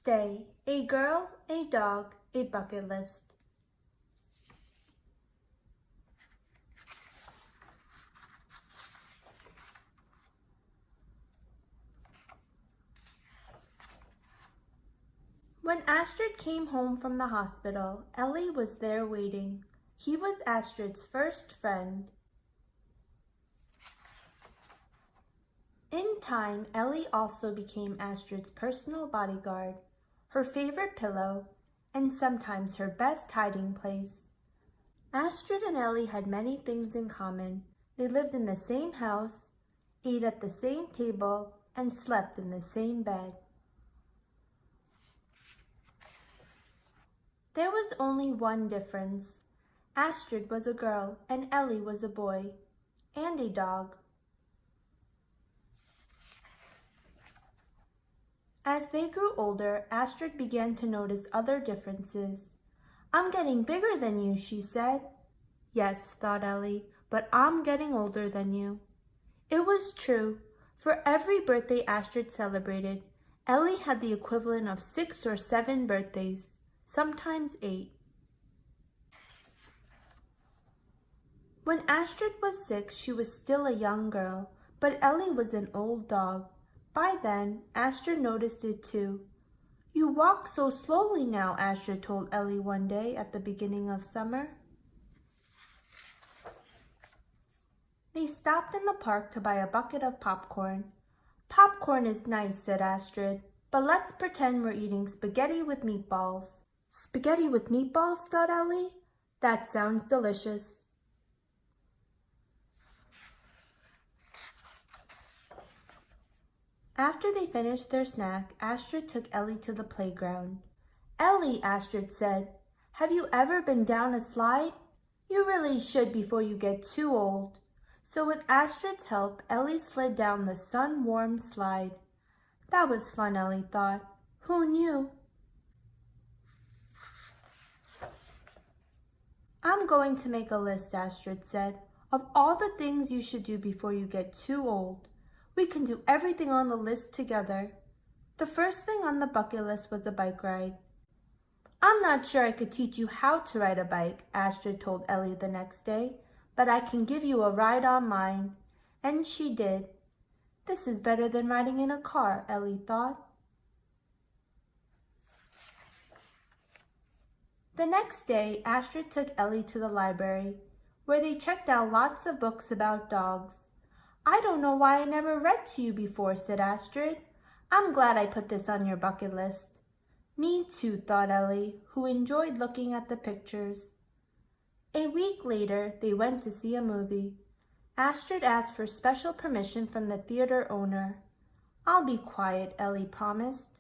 Stay, a girl, a dog, a bucket list. When Astrid came home from the hospital, Ellie was there waiting. He was Astrid's first friend. In time, Ellie also became Astrid's personal bodyguard, her favorite pillow, and sometimes her best hiding place. Astrid and Ellie had many things in common. They lived in the same house, ate at the same table, and slept in the same bed. There was only one difference. Astrid was a girl and Ellie was a boy, and a dog. As they grew older, Astrid began to notice other differences. "I'm getting bigger than you," she said. "Yes," thought Ellie, "but I'm getting older than you." It was true. For every birthday Astrid celebrated, Ellie had the equivalent of 6 or 7 birthdays, sometimes 8. When Astrid was 6, she was still a young girl, but Ellie was an old dog. By then, Astrid noticed it too. "You walk so slowly now," Astrid told Ellie one day at the beginning of summer. They stopped in the park to buy a bucket of popcorn. "Popcorn is nice," said Astrid, "but let's pretend we're eating spaghetti with meatballs." "Spaghetti with meatballs?" thought Ellie. "That sounds delicious." After they finished their snack, Astrid took Ellie to the playground. "Ellie," Astrid said, "have you ever been down a slide? You really should before you get too old." So with Astrid's help, Ellie slid down the sun-warmed slide. That was fun, Ellie thought. Who knew? "I'm going to make a list," Astrid said, "of all the things you should do before you get too old. We can do everything on the list together." The first thing on the bucket list was a bike ride. "I'm not sure I could teach you how to ride a bike," Astrid told Ellie the next day, "but I can give you a ride on mine." And she did. This is better than riding in a car, Ellie thought. The next day, Astrid took Ellie to the library, where they checked out lots of books about dogs. "I don't know why I never read to you before," said Astrid. "I'm glad I put this on your bucket list." "Me too," thought Ellie, who enjoyed looking at the pictures. A week later, they went to see a movie. Astrid asked for special permission from the theater owner. "I'll be quiet," Ellie promised.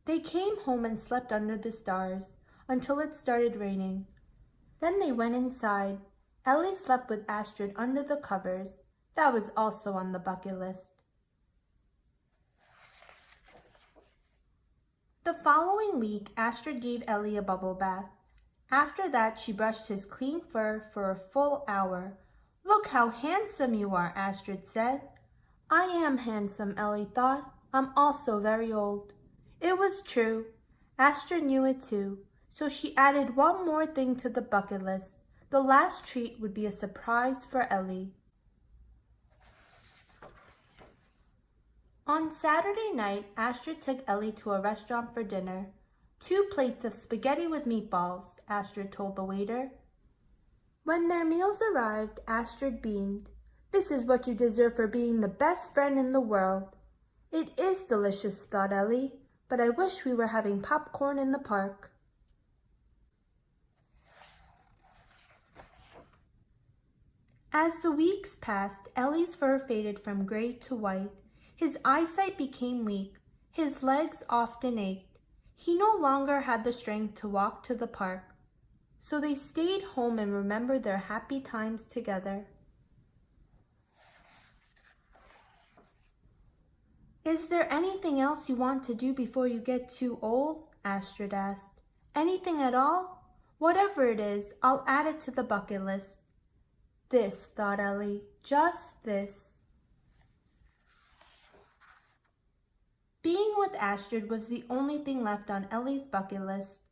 They came home and slept under the stars until it started raining. Then they went inside. Ellie slept with Astrid under the covers. That was also on the bucket list. The following week, Astrid gave Ellie a bubble bath. After that, she brushed his clean fur for a full hour. "Look how handsome you are," Astrid said. "I am handsome," Ellie thought. "I'm also very old." It was true. Astrid knew it too, so she added one more thing to the bucket list. The last treat would be a surprise for Ellie. On Saturday night, Astrid took Ellie to a restaurant for dinner. 2 plates of spaghetti with meatballs," Astrid told the waiter. When their meals arrived, Astrid beamed. "This is what you deserve for being the best friend in the world." "It is delicious," thought Ellie, "but I wish we were having popcorn in the park." As the weeks passed, Ellie's fur faded from gray to white. His eyesight became weak. His legs often ached. He no longer had the strength to walk to the park. So they stayed home and remembered their happy times together. "Is there anything else you want to do before you get too old?" Astrid asked. "Anything at all? Whatever it is, I'll add it to the bucket list." This, thought Ellie, just this. Being with Astrid was the only thing left on Ellie's bucket list.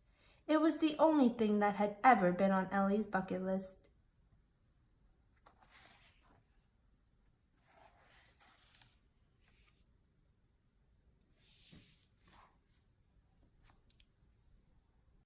It was the only thing that had ever been on Ellie's bucket list.